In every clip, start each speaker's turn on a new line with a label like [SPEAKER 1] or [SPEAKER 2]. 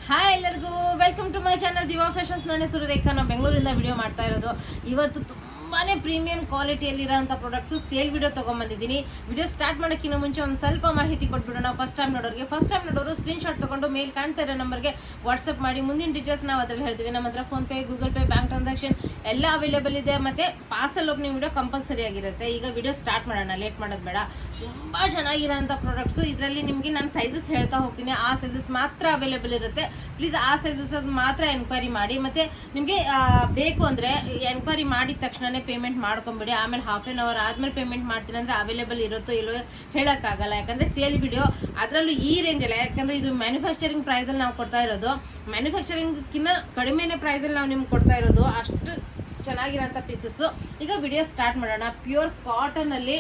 [SPEAKER 1] Hi ಎಲ್ಲರಿಗೂ welcome to my channel Diva Fashions. ನನ್ನ ಹೆಸರು ರೇಖಾ. ನಾನು ಬೆಂಗಳೂರಿಂದ ವಿಡಿಯೋ ಮಾಡ್ತಾ ಇರೋದು. ಇವತ್ತು ತುಂಬಾನೇ ಪ್ರೀಮಿಯಂ ಕ್ವಾಲಿಟಿಯಲ್ಲಿರೋಂಥ ಪ್ರಾಡಕ್ಟ್ಸು ಸೇಲ್ ವಿಡಿಯೋ ತೊಗೊಂಬಂದಿದ್ದೀನಿ. ವಿಡಿಯೋ ಸ್ಟಾರ್ಟ್ ಮಾಡೋಕ್ಕಿಂತ ಮುಂಚೆ ಒಂದು ಸ್ವಲ್ಪ ಮಾಹಿತಿ ಕೊಟ್ಬಿಡೋಣ. ಫಸ್ಟ್ ಟೈಮ್ ನೋಡೋರು ಸ್ಕ್ರೀನ್ಶಾಟ್ ತೊಗೊಂಡು ಮೇಲ್ ಕಾಣ್ತಾ ಇರೋ ನಂಬರ್ಗೆ ವಾಟ್ಸಪ್ ಮಾಡಿ. ಮುಂದಿನ ಡೀಟೇಲ್ಸ್ ನಾವು ಅದ್ರಲ್ಲಿ ಹೇಳ್ತೀವಿ. ನಮ್ಮ ಹತ್ರ PhonePe, Google pay, bank transaction ಎಲ್ಲ ಅವೈಲೇಬಲ್ ಇದೆ. ಮತ್ತು ಪಾರ್ಸಲ್ ಓಪನಿಂಗ್ ವಿಡಿಯೋ ಕಂಪಲ್ಸರಿ ಆಗಿರುತ್ತೆ. ಈಗ ವಿಡಿಯೋ ಸ್ಟಾರ್ಟ್ ಮಾಡೋಣ, ಲೇಟ್ ಮಾಡೋದು ಬೇಡ. ತುಂಬ ಚೆನ್ನಾಗಿರೋಂಥ ಪ್ರಾಡಕ್ಟ್ಸು. ಇದರಲ್ಲಿ ನಿಮಗೆ ನಾನು ಸೈಜಸ್ ಹೇಳ್ತಾ ಹೋಗ್ತೀನಿ. ಆ ಸೈಜಸ್ ಮಾತ್ರ ಅವೈಲೇಬಲ್ ಇರುತ್ತೆ. ಪ್ಲೀಸ್ ಆ ಸೈಜಸ್ ಮಾತ್ರ ಎನ್ಕ್ವೈರಿ ಮಾಡಿ. ಮತ್ತು ನಿಮಗೆ ಬೇಕು ಅಂದರೆ ಎನ್ಕ್ವೈರಿ ಮಾಡಿದ ತಕ್ಷಣವೇ ಪೇಮೆಂಟ್ ಮಾಡ್ಕೊಂಬಿಡಿ. ಆಮೇಲೆ ಹಾಫ್ ಆನ್ ಅವರ್ ಆದಮೇಲೆ ಪೇಮೆಂಟ್ ಮಾಡ್ತೀನಿ ಅಂದರೆ ಅವೈಲೇಬಲ್ ಇರುತ್ತೋ ಇಲ್ಲೋ ಹೇಳೋಕ್ಕಾಗಲ್ಲ. ಯಾಕಂದರೆ ಸೇಲ್ ವಿಡಿಯೋ, ಅದರಲ್ಲೂ ಈ ರೇಂಜಲ್ಲ. ಯಾಕಂದರೆ ಇದು ಮ್ಯಾನುಫ್ಯಾಕ್ಚರಿಂಗ್ ಪ್ರೈಸಲ್ಲಿ ನಾವು ಕೊಡ್ತಾ ಇರೋದು. ಮ್ಯಾನುಫ್ಯಾಕ್ಚರಿಂಗ್ಕಿನ್ನ ಕಡಿಮೆನೇ ಪ್ರೈಸಲ್ಲಿ ನಾವು ನಿಮ್ಗೆ ಕೊಡ್ತಾ ಇರೋದು. ಅಷ್ಟು ಚೆನ್ನಾಗಿರೋಂಥ ಪೀಸಸ್ಸು. ಈಗ ವಿಡಿಯೋ ಸ್ಟಾರ್ಟ್ ಮಾಡೋಣ. ಪ್ಯೂರ್ ಕಾಟನಲ್ಲಿ,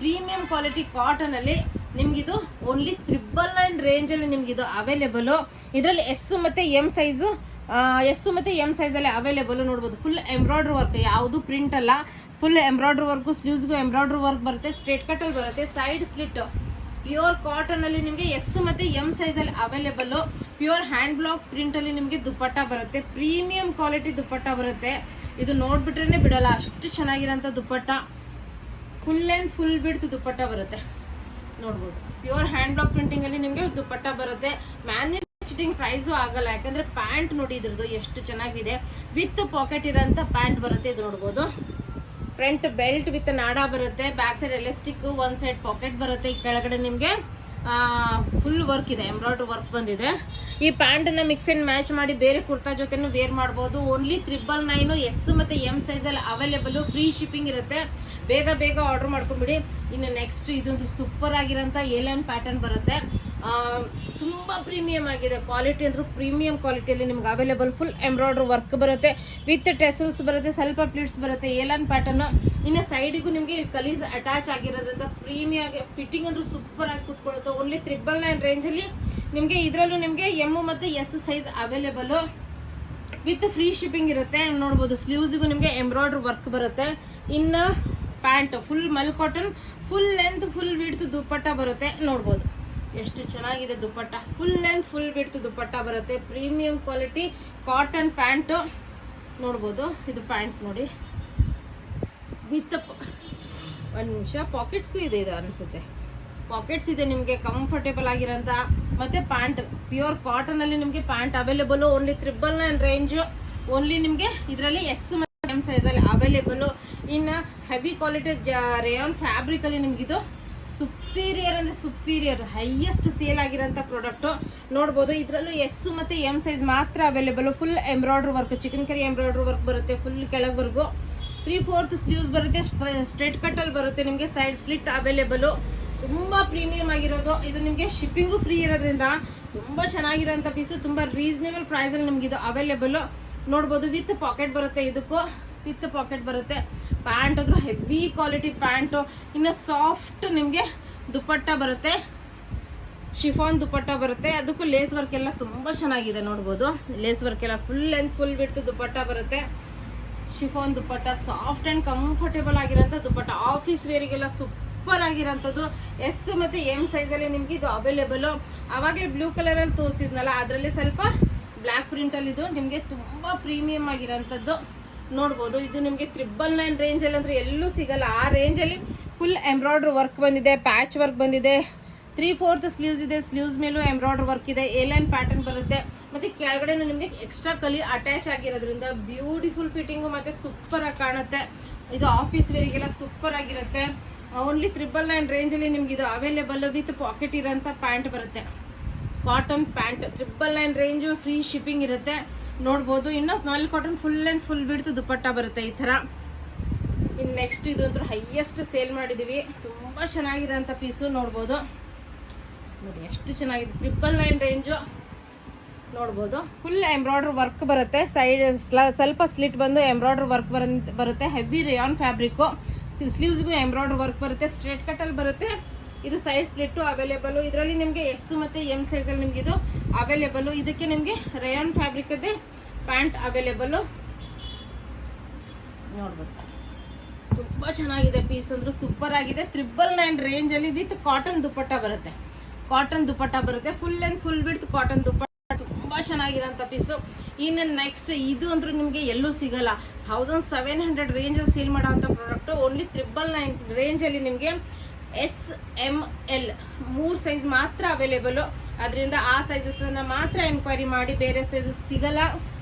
[SPEAKER 1] ಪ್ರೀಮಿಯಂ ಕ್ವಾಲಿಟಿ ಕಾಟನಲ್ಲಿ ನಿಮಗಿದು ಓನ್ಲಿ 999 ರೇಂಜಲ್ಲಿ ನಿಮಗಿದು ಅವೈಲೇಬಲು. ಇದರಲ್ಲಿ ಎಸ್ ಮತ್ತು ಎಮ್ ಸೈಜಲ್ಲಿ ಅವೈಲೇಬಲು. ನೋಡ್ಬೋದು, ಫುಲ್ ಎಂಬ್ರಾಯ್ಡ್ರಿ ವರ್ಕ್, ಯಾವುದು ಪ್ರಿಂಟ್ ಅಲ್ಲ. ಫುಲ್ ಎಂಬ್ರಾಯ್ಡ್ರಿ ವರ್ಕು, ಸ್ಲೀವ್ಸ್ಗೂ ಎಂಬ್ರಾಯ್ಡ್ರಿ ವರ್ಕ್ ಬರುತ್ತೆ. ಸ್ಟ್ರೇಟ್ ಕಟ್ಟಲ್ಲಿ ಬರುತ್ತೆ, ಸೈಡ್ ಸ್ಲಿಟ್. ಪ್ಯೂರ್ ಕಾಟನಲ್ಲಿ ನಿಮಗೆ ಎಸ್ ಮತ್ತು ಎಮ್ ಸೈಜಲ್ಲಿ ಅವೈಲೇಬಲ್ಲು. ಪ್ಯೂರ್ ಹ್ಯಾಂಡ್ ಬ್ಲಾಕ್ ಪ್ರಿಂಟಲ್ಲಿ ನಿಮಗೆ ದುಪ್ಪಟ್ಟ ಬರುತ್ತೆ. ಪ್ರೀಮಿಯಂ ಕ್ವಾಲಿಟಿ ದುಪ್ಪಟ್ಟ ಬರುತ್ತೆ. ಇದು ನೋಡ್ಬಿಟ್ರೇ ಬಿಡಲ್ಲ, ಅಷ್ಟು ಚೆನ್ನಾಗಿರೋಂಥ ದುಪ್ಪಟ್ಟ. Full length full width dupatta ಬರುತ್ತೆ. ನೋಡ್ಬೋದು, ಪ್ಯೂರ್ ಹ್ಯಾಂಡ್ ಬ್ಲಾಕ್ ಪ್ರಿಂಟಿಂಗಲ್ಲಿ ನಿಮಗೆ ದುಪ್ಪಟ್ಟ ಬರುತ್ತೆ. ಮ್ಯಾನುಫ್ಯಾಕ್ಚರಿಂಗ್ ಪ್ರೈಸು ಆಗಲ್ಲ. ಯಾಕಂದರೆ ಪ್ಯಾಂಟ್ ನೋಡಿ ಇದ್ರದ್ದು ಎಷ್ಟು ಚೆನ್ನಾಗಿದೆ. ವಿತ್ ಪಾಕೆಟ್ ಇರೋಂಥ ಪ್ಯಾಂಟ್ ಬರುತ್ತೆ. ಇದು ನೋಡ್ಬೋದು, ಫ್ರಂಟ್ ಬೆಲ್ಟ್ ವಿತ್ ನಾಡ ಬರುತ್ತೆ. ಬ್ಯಾಕ್ ಸೈಡ್ ಎಲಾಸ್ಟಿಕ್, ಒಂದು ಸೈಡ್ ಪಾಕೆಟ್ ಬರುತ್ತೆ. ಈ ಕೆಳಗಡೆ ನಿಮಗೆ ಫುಲ್ ವರ್ಕ್ ಇದೆ, ಎಂಬ್ರಾಯ್ಡ್ರಿ ವರ್ಕ್ ಬಂದಿದೆ. ಈ ಪ್ಯಾಂಟನ್ನು ಮಿಕ್ಸ್ ಆ್ಯಂಡ್ ಮ್ಯಾಚ್ ಮಾಡಿ ಬೇರೆ ಕುರ್ತಾ ಜೊತೆನೂ ವೇರ್ ಮಾಡ್ಬೋದು. ಓನ್ಲಿ 999 ಎಸ್ ಮತ್ತು ಎಮ್ ಸೈಜಲ್ಲಿ ಅವೈಲೇಬಲು. ಫ್ರೀ ಶಿಪ್ಪಿಂಗ್ ಇರುತ್ತೆ. ಬೇಗ ಆರ್ಡರ್ ಮಾಡ್ಕೊಂಬಿಡಿ. ಇನ್ನು ನೆಕ್ಸ್ಟ್ ಇದೊಂದು ಸೂಪರ್ ಆಗಿರೋಂಥ ಏಲೈನ್ ಪ್ಯಾಟರ್ನ್ ಬರುತ್ತೆ. ತುಂಬ ಪ್ರೀಮಿಯಮ್ ಆಗಿದೆ. ಕ್ವಾಲಿಟಿ ಅಂದರೂ ಪ್ರೀಮಿಯಂ ಕ್ವಾಲಿಟಿಯಲ್ಲಿ ನಿಮ್ಗೆ ಅವೈಲೇಬಲ್. ಫುಲ್ ಎಂಬ್ರಾಯ್ಡ್ರಿ ವರ್ಕ್ ಬರುತ್ತೆ, ವಿತ್ ಟೆಸಲ್ಸ್ ಬರುತ್ತೆ, ಸ್ವಲ್ಪ ಪ್ಲೀಟ್ಸ್ ಬರುತ್ತೆ. A-line pattern. ಇನ್ನು ಸೈಡಿಗೂ ನಿಮಗೆ ಕಲೀಸ್ ಅಟ್ಯಾಚ್ ಆಗಿರೋದ್ರಿಂದ ಪ್ರೀಮಿಯಂ ಆಗಿ ಫಿಟ್ಟಿಂಗ್ ಅಂದರೂ ಸೂಪರ್ ಆಗಿ ಕೂತ್ಕೊಳ್ಳುತ್ತೆ. ಓನ್ಲಿ 999 ರೇಂಜಲ್ಲಿ ನಿಮಗೆ. ಇದರಲ್ಲೂ ನಿಮಗೆ ಎಮ್ ಮತ್ತು S size available. With free shipping ಇರುತ್ತೆ. ನೋಡ್ಬೋದು, ಸ್ಲೀವ್ಸಿಗೂ ನಿಮಗೆ ಎಂಬ್ರಾಯ್ಡ್ರಿ ವರ್ಕ್ ಬರುತ್ತೆ. ಇನ್ನು pant full mul cotton, full length full width dupatta ಬರುತ್ತೆ. ನೋಡ್ಬೋದು ಎಷ್ಟು ಚೆನ್ನಾಗಿದೆ dupatta. Full length full width dupatta ಬರುತ್ತೆ. Premium quality cotton pant. ನೋಡ್ಬೋದು, ಇದು ಪ್ಯಾಂಟ್ ನೋಡಿ, ವಿತ್ ಒಂದು ನಿಮಿಷ ಪಾಕೆಟ್ಸು ಇದೆ. ಇದು ಅನಿಸುತ್ತೆ ಪಾಕೆಟ್ಸ್ ಇದೆ. ನಿಮಗೆ ಕಂಫರ್ಟೇಬಲ್ ಆಗಿರೋಂಥ ಮತ್ತು ಪ್ಯಾಂಟ್ ಪ್ಯೂರ್ ಕಾಟನಲ್ಲಿ ನಿಮಗೆ pant available. Only 999 range. Only ನಿಮಗೆ ಇದರಲ್ಲಿ ಎಸ್ ಮತ್ತು ಎಮ್ ಸೈಜಲ್ಲಿ ಅವೈಲೇಬಲು. ಇನ್ನು ಹೆವಿ ಕ್ವಾಲಿಟಿ ರೇಯಾನ್ ಫ್ಯಾಬ್ರಿಕಲ್ಲಿ ನಿಮಗಿದು ಸುಪೀರಿಯರ್ ಅಂದರೆ ಸುಪೀರಿಯರ್ ಹೈಯೆಸ್ಟ್ ಸೇಲ್ ಆಗಿರೋಂಥ ಪ್ರಾಡಕ್ಟು. ನೋಡ್ಬೋದು, ಇದರಲ್ಲೂ ಎಸ್ ಮತ್ತು ಎಮ್ ಸೈಜ್ ಮಾತ್ರ available. Full embroidery work, chicken curry embroidery work ಬರುತ್ತೆ. ಫುಲ್ ಕೆಳವರೆಗೂ 3/4 ಸ್ಲೀವ್ಸ್ ಬರುತ್ತೆ. ಸ್ಟ್ರೇಟ್ ಕಟ್ಟಲ್ಲಿ ಬರುತ್ತೆ. ನಿಮಗೆ ಸೈಡ್ ಸ್ಲಿಟ್ ಅವೈಲೇಬಲು. ತುಂಬ ಪ್ರೀಮಿಯಂ ಆಗಿರೋದು. ಇದು ನಿಮಗೆ ಶಿಪ್ಪಿಂಗು ಫ್ರೀ ಇರೋದ್ರಿಂದ ತುಂಬ ಚೆನ್ನಾಗಿರೋಂಥ ಪೀಸು. ತುಂಬ ರೀಸನೇಬಲ್ ಪ್ರೈಸಲ್ಲಿ ನಿಮಗಿದು ಅವೈಲೇಬಲು. ನೋಡ್ಬೋದು, ವಿತ್ ಪಾಕೆಟ್ ಬರುತ್ತೆ. ಇದಕ್ಕೂ ವಿತ್ ಪಾಕೆಟ್ ಬರುತ್ತೆ. ಪ್ಯಾಂಟ್ ಆದರೂ ಹೆವಿ ಕ್ವಾಲಿಟಿ ಪ್ಯಾಂಟು. ಇನ್ನು ಸಾಫ್ಟ್ ನಿಮಗೆ ದುಪ್ಪಟ್ಟ ಬರುತ್ತೆ, ಶಿಫಾನ್ ದುಪ್ಪಟ್ಟ ಬರುತ್ತೆ. ಅದಕ್ಕೂ ಲೇಸ್ ವರ್ಕ್ ಎಲ್ಲ ತುಂಬ ಚೆನ್ನಾಗಿದೆ. ನೋಡ್ಬೋದು, ಲೇಸ್ ವರ್ಕ್ ಎಲ್ಲ full length full width dupatta ಬರುತ್ತೆ. Chiffon dupatta, soft and comfortable ಆಗಿರೋಂಥ ದುಪ್ಪಟ್ಟ. ಆಫೀಸ್ ವೇರಿಗೆಲ್ಲ ಸೂಪರ್ ಆಗಿರೋಂಥದ್ದು. ಎಸ್ ಮತ್ತು ಎಮ್ ಸೈಜಲ್ಲಿ ನಿಮಗೆ ಇದು ಅವೈಲೇಬಲು. ಆವಾಗಲೇ ಬ್ಲೂ ಕಲರಲ್ಲಿ ತೋರಿಸಿದ್ನಲ್ಲ, ಅದರಲ್ಲಿ ಸ್ವಲ್ಪ ಬ್ಲ್ಯಾಕ್ ಪ್ರಿಂಟಲ್ಲಿದ್ದು ನಿಮಗೆ ತುಂಬ ಪ್ರೀಮಿಯಮ್ ಆಗಿರೋಂಥದ್ದು. ನೋಡ್ಬೋದು, ಇದು ನಿಮಗೆ 999 ರೇಂಜಲ್ಲಿ ಅಂದರೆ ಎಲ್ಲೂ ಸಿಗಲ್ಲ. ಆ ರೇಂಜಲ್ಲಿ ಫುಲ್ ಎಂಬ್ರಾಯ್ಡ್ರಿ ವರ್ಕ್ ಬಂದಿದೆ, ಪ್ಯಾಚ್ ವರ್ಕ್ ಬಂದಿದೆ. 3/4 ಸ್ಲೀವ್ಸ್ ಇದೆ. ಸ್ಲೀವ್ಸ್ ಮೇಲೂ ಎಂಬ್ರಾಯ್ಡ್ರಿ ವರ್ಕ್ ಇದೆ. ಏಲೈನ್ ಪ್ಯಾಟರ್ನ್ ಬರುತ್ತೆ. ಮತ್ತು ಕೆಳಗಡೆನೂ ನಿಮಗೆ ಎಕ್ಸ್ಟ್ರಾ ಕಲಿ ಅಟ್ಯಾಚ್ ಆಗಿರೋದ್ರಿಂದ ಬ್ಯೂಟಿಫುಲ್ ಫಿಟ್ಟಿಂಗು ಮತ್ತು ಸೂಪರಾಗಿ ಕಾಣುತ್ತೆ. ಇದು ಆಫೀಸ್ ವೇರಿಗೆಲ್ಲ ಸೂಪರ್ ಆಗಿರುತ್ತೆ. ಓನ್ಲಿ 999 ರೇಂಜಲ್ಲಿ ನಿಮ್ಗೆ ಇದು ಅವೈಲೇಬಲ್. ವಿತ್ ಪಾಕೆಟ್ ಇರೋಂಥ ಪ್ಯಾಂಟ್ ಬರುತ್ತೆ. Cotton pant 999 range. Free shipping ಇರುತ್ತೆ. ನೋಡ್ಬೋದು, ಇನ್ನು mul cotton full length full width dupatta ಬರುತ್ತೆ ಈ ಥರ. ಇನ್ನು ನೆಕ್ಸ್ಟ್ ಇದು ಅಂತೂ ಹೈಯೆಸ್ಟ್ ಸೇಲ್ ಮಾಡಿದ್ದೀವಿ. ತುಂಬ ಚೆನ್ನಾಗಿರೋಂಥ ಪೀಸು. ನೋಡ್ಬೋದು, ನೋಡಿ ಎಷ್ಟು ಚೆನ್ನಾಗಿದೆ. 999 ರೇಂಜು. ನೋಡ್ಬೋದು, ಫುಲ್ ಎಂಬ್ರಾಯ್ಡ್ರಿ ವರ್ಕ್ ಬರುತ್ತೆ. ಸೈಡ್ ಸ್ವಲ್ಪ ಸ್ಲಿಟ್ ಬಂದು ಎಂಬ್ರಾಯ್ಡ್ರಿ ವರ್ಕ್ ಬರುತ್ತೆ. Heavy rayon fabric. ಸ್ಲೀವ್ಸ್ಗೂ ಎಂಬ್ರಾಯ್ಡ್ರಿ ವರ್ಕ್ ಬರುತ್ತೆ. ಸ್ಟ್ರೇಟ್ ಕಟ್ಟಲ್ಲಿ ಬರುತ್ತೆ. ಇದು ಸೈಡ್ ಸ್ಲಿಟ್ಟು ಅವೈಲೇಬಲು. ಇದರಲ್ಲಿ ನಿಮಗೆ ಎಸ್ ಮತ್ತು ಎಮ್ ಸೈಜಲ್ಲಿ ನಿಮಗೆ ಇದು ಅವೈಲೇಬಲು. ಇದಕ್ಕೆ ನಿಮಗೆ ರೇಯಾನ್ ಫ್ಯಾಬ್ರಿಕದ್ದೇ ಪ್ಯಾಂಟ್ ಅವೈಲೇಬಲು. ನೋಡ್ಬೋದು, ತುಂಬ ಚೆನ್ನಾಗಿದೆ ಪೀಸ್. ಅಂದರೂ ಸೂಪರ್ ಆಗಿದೆ. 999 ರೇಂಜಲ್ಲಿ ವಿತ್ ಕಾಟನ್ ದುಪ್ಪಟ್ಟ ಬರುತ್ತೆ. ಕಾಟನ್ ದುಪ್ಪಟ್ಟ ಬರುತ್ತೆ. Full length full width cotton dupatta. ತುಂಬ ಚೆನ್ನಾಗಿರೋಂಥ ಪೀಸು. ಇನ್ನು ನೆಕ್ಸ್ಟ್ ಇದು ಅಂದ್ರೂ ನಿಮಗೆ ಎಲ್ಲೂ ಸಿಗಲ್ಲ. 1700 ರೇಂಜಲ್ಲಿ ಸೇಲ್ ಮಾಡೋಂಥ ಪ್ರಾಡಕ್ಟು. ಓನ್ಲಿ 999 ರೇಂಜಲ್ಲಿ ನಿಮಗೆ SML 3 ಸೈಜ್ ಮಾತ್ರ ಅವೈಲೇಬಲು. ಅದರಿಂದ ಆ ಸೈಜಸ್ಸನ್ನು ಮಾತ್ರ ಎನ್ಕ್ವೈರಿ ಮಾಡಿ, ಬೇರೆ ಸೈಜಸ್ ಸಿಗಲ್ಲ.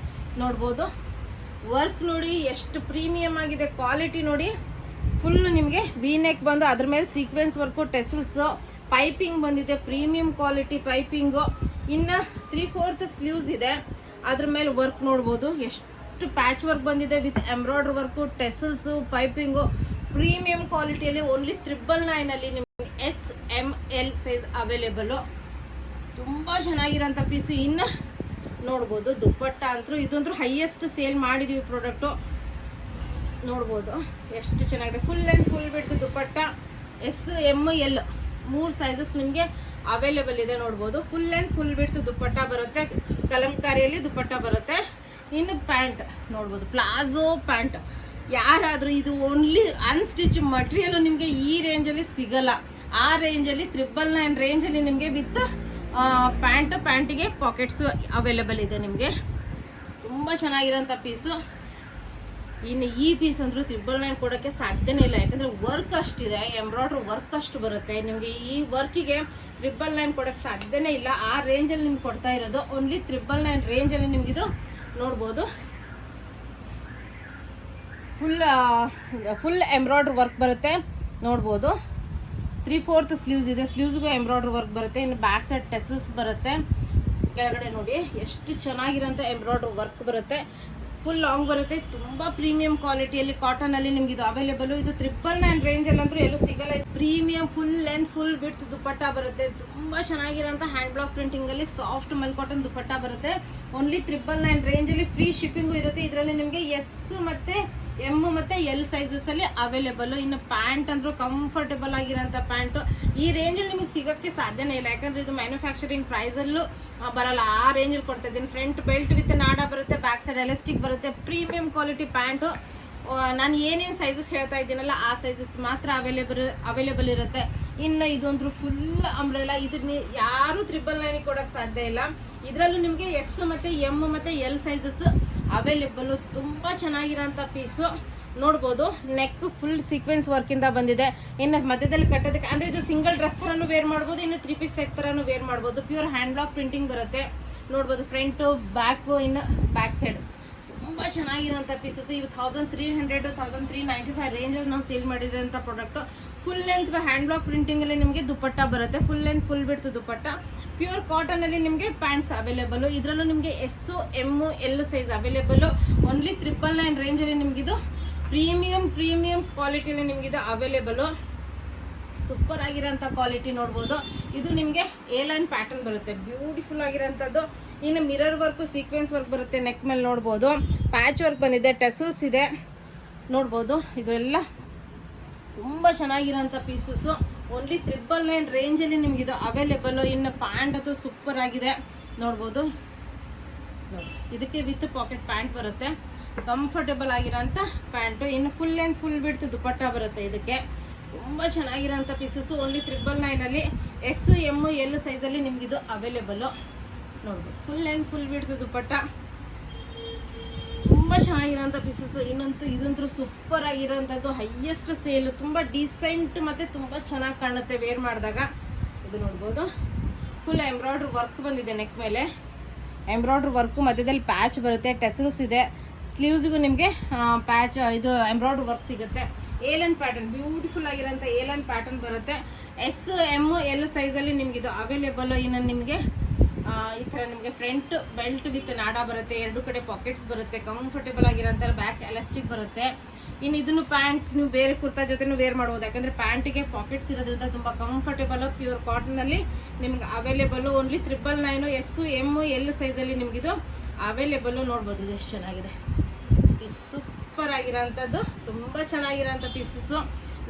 [SPEAKER 1] ನೋಡ್ಬೋದು ವರ್ಕ್ ನೋಡಿ ಎಷ್ಟು ಪ್ರೀಮಿಯಮ್ ಆಗಿದೆ, ಕ್ವಾಲಿಟಿ ನೋಡಿ. ಫುಲ್ ನಿಮಗೆ ವಿ ನೆಕ್ ಬಂದು ಅದ್ರ ಮೇಲೆ ಸೀಕ್ವೆನ್ಸ್ ವರ್ಕು, ಟೆಸಲ್ಸು, ಪೈಪಿಂಗ್ ಬಂದಿದೆ, ಪ್ರೀಮಿಯಂ ಕ್ವಾಲಿಟಿ ಪೈಪಿಂಗು. ಇನ್ನು 3/4 ಸ್ಲೀವ್ಸ್ ಇದೆ, ಅದ್ರ ಮೇಲೆ ವರ್ಕ್ ನೋಡ್ಬೋದು. ಎಷ್ಟು ಪ್ಯಾಚ್ ವರ್ಕ್ ಬಂದಿದೆ with embroidery work, tassels, piping, premium ಕ್ವಾಲಿಟಿಯಲ್ಲಿ. ಓನ್ಲಿ 999 ನಿಮಗೆ SML ಸೈಜ್ ಅವೈಲೇಬಲು. ತುಂಬ ಚೆನ್ನಾಗಿರೋಂಥ ಪೀಸು. ಇನ್ನು ನೋಡ್ಬೋದು ದುಪ್ಪಟ್ಟ ಅಂತೂ ಇದಂತೂ ಹೈಯೆಸ್ಟ್ ಸೇಲ್ ಮಾಡಿದ್ದೀವಿ ಪ್ರಾಡಕ್ಟು. ನೋಡ್ಬೋದು ಎಷ್ಟು ಚೆನ್ನಾಗಿದೆ. Full and full width dupatta. SML 3 sizes ನಿಮಗೆ ಅವೈಲೇಬಲ್ ಇದೆ. ನೋಡ್ಬೋದು full and full width dupatta ಬರುತ್ತೆ, ಕಲಂಕಾರಿಯಲ್ಲಿ ದುಪ್ಪಟ್ಟ ಬರುತ್ತೆ. ಇನ್ನು ಪ್ಯಾಂಟ್ ನೋಡ್ಬೋದು, ಪ್ಲಾಜೋ ಪ್ಯಾಂಟ್. ಯಾರಾದರೂ ಇದು ಓನ್ಲಿ ಅನ್ಸ್ಟಿಚ್ ಮಟೀರಿಯಲು ನಿಮಗೆ ಈ ರೇಂಜಲ್ಲಿ ಸಿಗಲ್ಲ. ಆ ರೇಂಜಲ್ಲಿ 999 ರೇಂಜಲ್ಲಿ ನಿಮಗೆ ವಿತ್ ಪ್ಯಾಂಟಿಗೆ ಪಾಕೆಟ್ಸು ಅವೈಲೇಬಲ್ ಇದೆ ನಿಮಗೆ. ತುಂಬ ಚೆನ್ನಾಗಿರೋಂಥ ಪೀಸು. ಇನ್ನು ಈ ಪೀಸ್ ಅಂದರೂ 999 ಕೊಡೋಕ್ಕೆ ಸಾಧ್ಯನೇ ಇಲ್ಲ, ಯಾಕಂದರೆ ವರ್ಕ್ ಅಷ್ಟಿದೆ, ಎಂಬ್ರಾಯ್ಡ್ರಿ ವರ್ಕ್ ಅಷ್ಟು ಬರುತ್ತೆ ನಿಮಗೆ. ಈ ವರ್ಕಿಗೆ 999 ಕೊಡೋಕ್ಕೆ ಸಾಧ್ಯನೇ ಇಲ್ಲ. ಆ ರೇಂಜಲ್ಲಿ ನಿಮ್ಗೆ ಕೊಡ್ತಾ ಇರೋದು. ಓನ್ಲಿ 999 ರೇಂಜಲ್ಲಿ ನಿಮಗಿದು ನೋಡ್ಬೋದು. ಫುಲ್ ಎಂಬ್ರಾಯ್ಡ್ರಿ ವರ್ಕ್ ಬರುತ್ತೆ. ನೋಡ್ಬೋದು 3/4 ಸ್ಲೀವ್ಸ್ ಇದೆ, ಸ್ಲೀವ್ಸ್ಗೂ ಎಂಬ್ರಾಯ್ಡ್ರಿ ವರ್ಕ್ ಬರುತ್ತೆ. ಇನ್ನು ಬ್ಯಾಕ್ ಸೈಡ್ ಟೆಸಲ್ಸ್ ಬರುತ್ತೆ. ಕೆಳಗಡೆ ನೋಡಿ ಎಷ್ಟು ಚೆನ್ನಾಗಿರೋಂಥ ಎಂಬ್ರಾಯ್ಡ್ರಿ ವರ್ಕ್ ಬರುತ್ತೆ. ಫುಲ್ ಲಾಂಗ್ ಬರುತ್ತೆ, ತುಂಬ ಪ್ರೀಮಿಯಂ ಕ್ವಾಲಿಟಿಯಲ್ಲಿ ಕಾಟನಲ್ಲಿ ನಿಮ್ಗೆ ಇದು ಅವೈಲೇಬಲು. ಇದು 999 ರೇಂಜಲ್ಲಿ ಅಂತೂ ಎಲ್ಲೂ ಸಿಗಲ್ಲ. Premium full length full width dupatta ಬರುತ್ತೆ. ತುಂಬ ಚೆನ್ನಾಗಿರೋಂಥ ಹ್ಯಾಂಡ್ ಬ್ಲಾಕ್ ಪ್ರಿಂಟಿಂಗಲ್ಲಿ ಸಾಫ್ಟ್ ಮಲ್ ಕಾಟನ್ ದುಪ್ಪಟ್ಟ ಬರುತ್ತೆ. ಓನ್ಲಿ 999 ರೇಂಜಲ್ಲಿ ಫ್ರೀ ಶಿಪ್ಪಿಂಗು ಇರುತ್ತೆ. ಇದರಲ್ಲಿ ನಿಮಗೆ S ಮತ್ತು M ಮತ್ತು L ಸೈಜಸಲ್ಲಿ ಅವೈಲೇಬಲು. ಇನ್ನು ಪ್ಯಾಂಟ್ ಅಂದರೂ ಕಂಫರ್ಟೇಬಲ್ ಆಗಿರೋಂಥ ಪ್ಯಾಂಟು ಈ ರೇಂಜಲ್ಲಿ ನಿಮಗೆ ಸಿಗೋಕ್ಕೆ ಸಾಧ್ಯನೇ ಇಲ್ಲ, ಯಾಕಂದರೆ ಇದು ಮ್ಯಾನುಫ್ಯಾಕ್ಚರಿಂಗ್ ಪ್ರೈಸಲ್ಲೂ ಬರಲ್ಲ. ಆ ರೇಂಜಲ್ಲಿ ಕೊಡ್ತಾ ಇದ್ದೀನಿ. ಫ್ರಂಟ್ ಬೆಲ್ಟ್ ವಿತ್ ನಾಡ ಬರುತ್ತೆ, ಬ್ಯಾಕ್ ಸೈಡ್ ಎಲಾಸ್ಟಿಕ್ ಬರುತ್ತೆ. Premium quality pant. ನಾನು ಏನೇನು ಸೈಜಸ್ ಹೇಳ್ತಾ ಇದ್ದೀನಲ್ಲ ಆ ಸೈಜಸ್ ಮಾತ್ರ ಅವೈಲೇಬಲ್ ಇರುತ್ತೆ. ಇನ್ನು ಇದೊಂದು ಫುಲ್ ಅಂಬ್ರೆಲಾ. ಇದನ್ನ ಯಾರೂ 999 ಕೊಡೋಕ್ಕೆ ಸಾಧ್ಯ ಇಲ್ಲ. ಇದರಲ್ಲೂ ನಿಮಗೆ S ಮತ್ತು M ಮತ್ತು L ಸೈಜಸ್ ಅವೈಲೇಬಲು. ತುಂಬ ಚೆನ್ನಾಗಿರೋಂಥ ಪೀಸು. ನೋಡ್ಬೋದು ನೆಕ್ ಫುಲ್ ಸೀಕ್ವೆನ್ಸ್ ವರ್ಕಿಂದ ಬಂದಿದೆ. ಇನ್ನು ಮಧ್ಯದಲ್ಲಿ ಕಟ್ಟೋದಕ್ಕೆ ಅಂದರೆ ಇದು ಸಿಂಗಲ್ ಡ್ರೆಸ್ ಥರನೂ ವೇರ್ ಮಾಡ್ಬೋದು, ಇನ್ನು 3 ಪೀಸ್ ಸೆಟ್ ಥರನೂ ವೇರ್ ಮಾಡ್ಬೋದು. ಪ್ಯೂರ್ ಹ್ಯಾಂಡ್ ಬ್ಲಾಕ್ ಪ್ರಿಂಟಿಂಗ್ ಬರುತ್ತೆ. ನೋಡ್ಬೋದು ಫ್ರಂಟು ಬ್ಯಾಕು, ಇನ್ನು ಬ್ಯಾಕ್ ಸೈಡ್ ತುಂಬ ಚೆನ್ನಾಗಿರೋಂಥ ಪೀಸಸ್. ಇವು 1300 1395 ರೇಂಜಲ್ಲಿ ನಾವು ಸೇಲ್ ಮಾಡಿರೋಂಥ product. Full length hand block ಪ್ರಿಂಟಿಂಗಲ್ಲಿ ನಿಮಗೆ ದುಪ್ಪಟ್ಟ ಬರುತ್ತೆ. ಫುಲ್ ಲೆಂತ್ ಫುಲ್ ಬಿಡ್ತು ದುಪ್ಪಟ್ಟ. ಪ್ಯೂರ್ ಕಾಟನಲ್ಲಿ ನಿಮಗೆ ಪ್ಯಾಂಟ್ಸ್ ಅವೈಲೇಬಲು. ಇದರಲ್ಲೂ ನಿಮಗೆ S M L size available. Only 999 ರೇಂಜಲ್ಲಿ ನಿಮಗಿದು ಪ್ರೀಮಿಯಂ ಕ್ವಾಲಿಟಿಯಲ್ಲಿ ನಿಮಗಿದು ಅವೈಲೇಬಲು. ಸೂಪರ್ ಆಗಿರೋಂಥ ಕ್ವಾಲಿಟಿ ನೋಡ್ಬೋದು. ಇದು ನಿಮಗೆ A ಲೈನ್ ಪ್ಯಾಟರ್ನ್ ಬರುತ್ತೆ, ಬ್ಯೂಟಿಫುಲ್ ಆಗಿರೋಂಥದ್ದು. ಇನ್ನು ಮಿರರ್ ವರ್ಕು, ಸೀಕ್ವೆನ್ಸ್ ವರ್ಕ್ ಬರುತ್ತೆ. ನೆಕ್ ಮೇಲೆ ನೋಡ್ಬೋದು ಪ್ಯಾಚ್ ವರ್ಕ್ ಬಂದಿದೆ, ಟೆಸಲ್ಸ್ ಇದೆ. ನೋಡ್ಬೋದು ಇದೆಲ್ಲ ತುಂಬ ಚೆನ್ನಾಗಿರೋಂಥ ಪೀಸಸ್ಸು. ಓನ್ಲಿ 999 ರೇಂಜಲ್ಲಿ ನಿಮಗಿದು ಅವೈಲೇಬಲು. ಇನ್ನು ಪ್ಯಾಂಟ್ ಅದು ಸೂಪರ್ ಆಗಿದೆ. ನೋಡ್ಬೋದು ಇದಕ್ಕೆ ವಿತ್ ಪಾಕೆಟ್ ಪ್ಯಾಂಟ್ ಬರುತ್ತೆ, ಕಂಫರ್ಟೇಬಲ್ ಆಗಿರೋಂಥ ಪ್ಯಾಂಟು. ಇನ್ನು full length full width dupatta ಬರುತ್ತೆ. ಇದಕ್ಕೆ ತುಂಬ ಚೆನ್ನಾಗಿರೋಂಥ pieces. Only 999 S M L ಸೈಜಲ್ಲಿ ನಿಮಗಿದು ಅವೈಲೇಬಲು. ನೋಡ್ಬೋದು full length full width dupatta. ತುಂಬ ಚೆನ್ನಾಗಿರೋಂಥ ಪೀಸಸ್ಸು. ಇದಂತೂ ಸೂಪರ್ ಆಗಿರೋಂಥದ್ದು, ಹೈಯೆಸ್ಟ್ ಸೇಲು. ತುಂಬ ಡೀಸೆಂಟ್ ಮತ್ತು ತುಂಬ ಚೆನ್ನಾಗಿ ಕಾಣುತ್ತೆ ವೇರ್ ಮಾಡಿದಾಗ. ಇದು ನೋಡ್ಬೋದು ಫುಲ್ ಎಂಬ್ರಾಯ್ಡ್ರಿ ವರ್ಕ್ ಬಂದಿದೆ. ನೆಕ್ ಮೇಲೆ ಎಂಬ್ರಾಯ್ಡ್ರಿ ವರ್ಕು, ಮಧ್ಯದಲ್ಲಿ ಪ್ಯಾಚ್ ಬರುತ್ತೆ, ಟೆಸಲ್ಸ್ ಇದೆ. ಸ್ಲೀವ್ಸ್ಗೂ ನಿಮಗೆ ಪ್ಯಾಚ್ ಇದು ಎಂಬ್ರಾಯ್ಡ್ರಿ ವರ್ಕ್ ಸಿಗುತ್ತೆ. A ಲೈನ್ ಪ್ಯಾಟರ್ನ್, ಬ್ಯೂಟಿಫುಲ್ ಆಗಿರೋಂಥ A ಲೈನ್ ಪ್ಯಾಟರ್ನ್ ಬರುತ್ತೆ. S M L ಸೈಜಲ್ಲಿ ನಿಮಗಿದು ಅವೈಲೇಬಲು. ಇನ್ನು ನಿಮಗೆ ಈ ಥರ ನಿಮಗೆ ಫ್ರಂಟ್ ಬೆಲ್ಟ್ ವಿತ್ ನಾಡ ಬರುತ್ತೆ, 2 ಕಡೆ ಪಾಕೆಟ್ಸ್ ಬರುತ್ತೆ, ಕಂಫರ್ಟೇಬಲ್ ಆಗಿರೋಂಥ ಬ್ಯಾಕ್ ಎಲಾಸ್ಟಿಕ್ ಬರುತ್ತೆ. ಇನ್ನು ಇದನ್ನು ಪ್ಯಾಂಟ್ ನೀವು ಬೇರೆ ಕುರ್ತಾ ಜೊತೆನೂ ವೇರ್ ಮಾಡ್ಬೋದು, ಯಾಕಂದರೆ ಪ್ಯಾಂಟಿಗೆ ಪಾಕೆಟ್ಸ್ ಇರೋದ್ರಿಂದ ತುಂಬ ಕಂಫರ್ಟೇಬಲು. ಪ್ಯೂರ್ ಕಾಟನಲ್ಲಿ ನಿಮ್ಗೆ available. Only 999 S M L ಸೈಜಲ್ಲಿ ನಿಮಗಿದು ಅವೈಲೇಬಲು. ನೋಡ್ಬೋದು ಇದು ಎಷ್ಟು ಚೆನ್ನಾಗಿದೆ ಪೀಸ್. ಸೂಪರ್ ಆಗಿರೋಂಥದ್ದು, ತುಂಬ ಚೆನ್ನಾಗಿರೋಂಥ ಪೀಸಸ್ಸು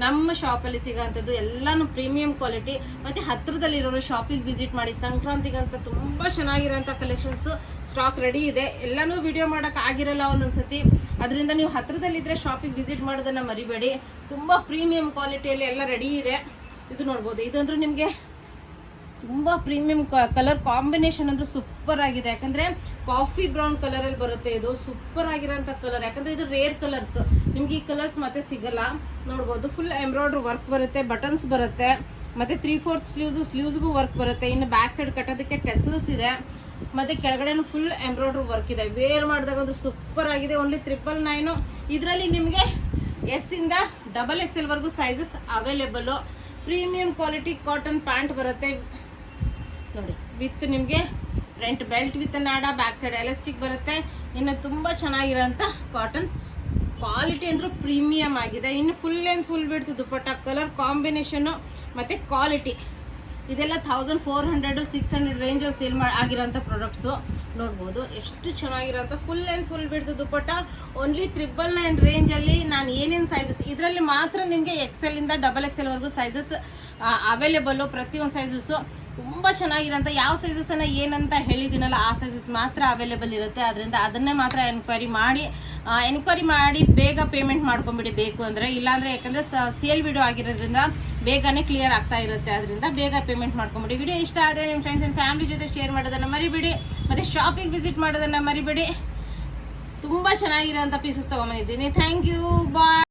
[SPEAKER 1] ನಮ್ಮ ಶಾಪಲ್ಲಿ ಸಿಗೋಂಥದ್ದು. ಎಲ್ಲನೂ ಪ್ರೀಮಿಯಂ ಕ್ವಾಲಿಟಿ. ಮತ್ತು ಹತ್ತಿರದಲ್ಲಿರೋರು ಶಾಪಿಗೆ ವಿಸಿಟ್ ಮಾಡಿ. ಸಂಕ್ರಾಂತಿಗಂತ ತುಂಬ ಚೆನ್ನಾಗಿರೋಂಥ ಕಲೆಕ್ಷನ್ಸು ಸ್ಟಾಕ್ ರೆಡಿ ಇದೆ. ಎಲ್ಲನೂ ವಿಡಿಯೋ ಮಾಡೋಕ್ಕೆ ಆಗಿರಲ್ಲ ಒಂದೊಂದು ಸತಿ, ಅದರಿಂದ ನೀವು ಹತ್ತಿರದಲ್ಲಿದ್ದರೆ ಶಾಪಿಗೆ ವಿಸಿಟ್ ಮಾಡೋದನ್ನು ಮರಿಬೇಡಿ. ತುಂಬ ಪ್ರೀಮಿಯಂ ಕ್ವಾಲಿಟಿಯಲ್ಲಿ ಎಲ್ಲ ರೆಡಿ ಇದೆ. ಇದು ನೋಡ್ಬೋದು, ಇದಂದ್ರೂ ನಿಮಗೆ ತುಂಬ ಪ್ರೀಮಿಯಂ ಕಲರ್ ಕಾಂಬಿನೇಷನ್ ಅಂದ್ರೆ ಸೂಪರ್ ಆಗಿದೆ. ಯಾಕಂದರೆ ಕಾಫಿ ಬ್ರೌನ್ ಕಲರಲ್ಲಿ ಬರುತ್ತೆ. ಇದು ಸೂಪರ್ ಆಗಿರೋಂಥ ಕಲರ್. ಯಾಕಂದರೆ ಇದು ರೇರ್ ಕಲರ್ಸ್, ನಿಮ್ಗೆ ಈ ಕಲರ್ಸ್ ಮತ್ತೆ ಸಿಗಲ್ಲ. ನೋಡ್ಬೋದು ಫುಲ್ ಎಂಬ್ರಾಯ್ಡ್ರಿ ವರ್ಕ್ ಬರುತ್ತೆ, ಬಟನ್ಸ್ ಬರುತ್ತೆ, ಮತ್ತು 3/4 ಸ್ಲೀವ್ಸ್ಗೂ ವರ್ಕ್ ಬರುತ್ತೆ. ಇನ್ನು ಬ್ಯಾಕ್ ಸೈಡ್ ಕಟ್ಟೋದಕ್ಕೆ ಟೆಸಲ್ಸ್ ಇದೆ, ಮತ್ತು ಕೆಳಗಡೆನೂ ಫುಲ್ ಎಂಬ್ರಾಯ್ಡ್ರಿ ವರ್ಕ್ ಇದೆ. ವೇರ್ ಮಾಡಿದಾಗ ಅಂದ್ರೆ ಸೂಪರ್ ಆಗಿದೆ. ಓನ್ಲಿ 999. ಇದರಲ್ಲಿ ನಿಮಗೆ ಎಸ್ ಇಂದ XXL ವರೆಗೂ sizes available. Premium quality cotton pant ಬರುತ್ತೆ ನೋಡಿ, ವಿತ್ ನಿಮಗೆ ಫ್ರಂಟ್ ಬೆಲ್ಟ್ ವಿತ್ ನಾಡ, ಬ್ಯಾಕ್ ಸೈಡ್ ಎಲಾಸ್ಟಿಕ್ ಬರುತ್ತೆ. ಇನ್ನು ತುಂಬ ಚೆನ್ನಾಗಿರೋಂಥ ಕಾಟನ್ ಕ್ವಾಲಿಟಿ ಅಂದರೂ ಪ್ರೀಮಿಯಮ್ ಆಗಿದೆ. ಇನ್ನು full and full width dupatta, colour combination ಮತ್ತು ಕ್ವಾಲಿಟಿ ಇದೆಲ್ಲ 1400-600 ರೇಂಜಲ್ಲಿ ಸೇಲ್ ಆಗಿರೋಂಥ ಪ್ರಾಡಕ್ಟ್ಸು. ನೋಡ್ಬೋದು ಎಷ್ಟು ಚೆನ್ನಾಗಿರೋಂಥ full and full width dupatta. Only 999 ರೇಂಜಲ್ಲಿ ನಾನು ಏನೇನು ಸೈಜಸ್, ಇದರಲ್ಲಿ ಮಾತ್ರ ನಿಮಗೆ XL ಇಂದ XXL ವರೆಗೂ ಸೈಜಸ್ ಅವೈಲೇಬಲ್ಲು. ಪ್ರತಿಯೊಂದು ಸೈಜಸ್ಸು ತುಂಬ ಚೆನ್ನಾಗಿರೋಂಥ ಯಾವ ಸೈಜಸ್ಸನ್ನು ಏನಂತ ಹೇಳಿದ್ದೀನಲ್ಲ ಆ ಸೈಜಸ್ ಮಾತ್ರ ಅವೈಲೇಬಲ್ ಇರುತ್ತೆ. ಅದರಿಂದ ಅದನ್ನೇ ಮಾತ್ರ ಎನ್ಕ್ವೈರಿ ಮಾಡಿ ಬೇಗ ಪೇಮೆಂಟ್ ಮಾಡ್ಕೊಂಬಿಡಿ ಬೇಕು ಅಂದರೆ. ಇಲ್ಲಾಂದರೆ ಯಾಕಂದರೆ ಸೇಲ್ ವಿಡಿಯೋ ಆಗಿರೋದ್ರಿಂದ ಬೇಗನೆ ಕ್ಲಿಯರ್ ಆಗ್ತಾ ಇರುತ್ತೆ. ಅದರಿಂದ ಬೇಗ ಪೇಮೆಂಟ್ ಮಾಡ್ಕೊಂಬಿಡಿ. ವಿಡಿಯೋ ಇಷ್ಟ ಆದರೆ ನಿಮ್ಮ ಫ್ರೆಂಡ್ಸ್ ಆ್ಯಂಡ್ ಫ್ಯಾಮಿಲಿ ಜೊತೆ ಶೇರ್ ಮಾಡೋದನ್ನು ಮರಿಬೇಡಿ, ಮತ್ತು ಶಾಪಿಂಗ್ ವಿಸಿಟ್ ಮಾಡೋದನ್ನು ಮರಿಬೇಡಿ. ತುಂಬ ಚೆನ್ನಾಗಿರೋಂಥ ಪೀಸಸ್ ತೊಗೊಂಬಂದಿದ್ದೀನಿ. Thank you, bye.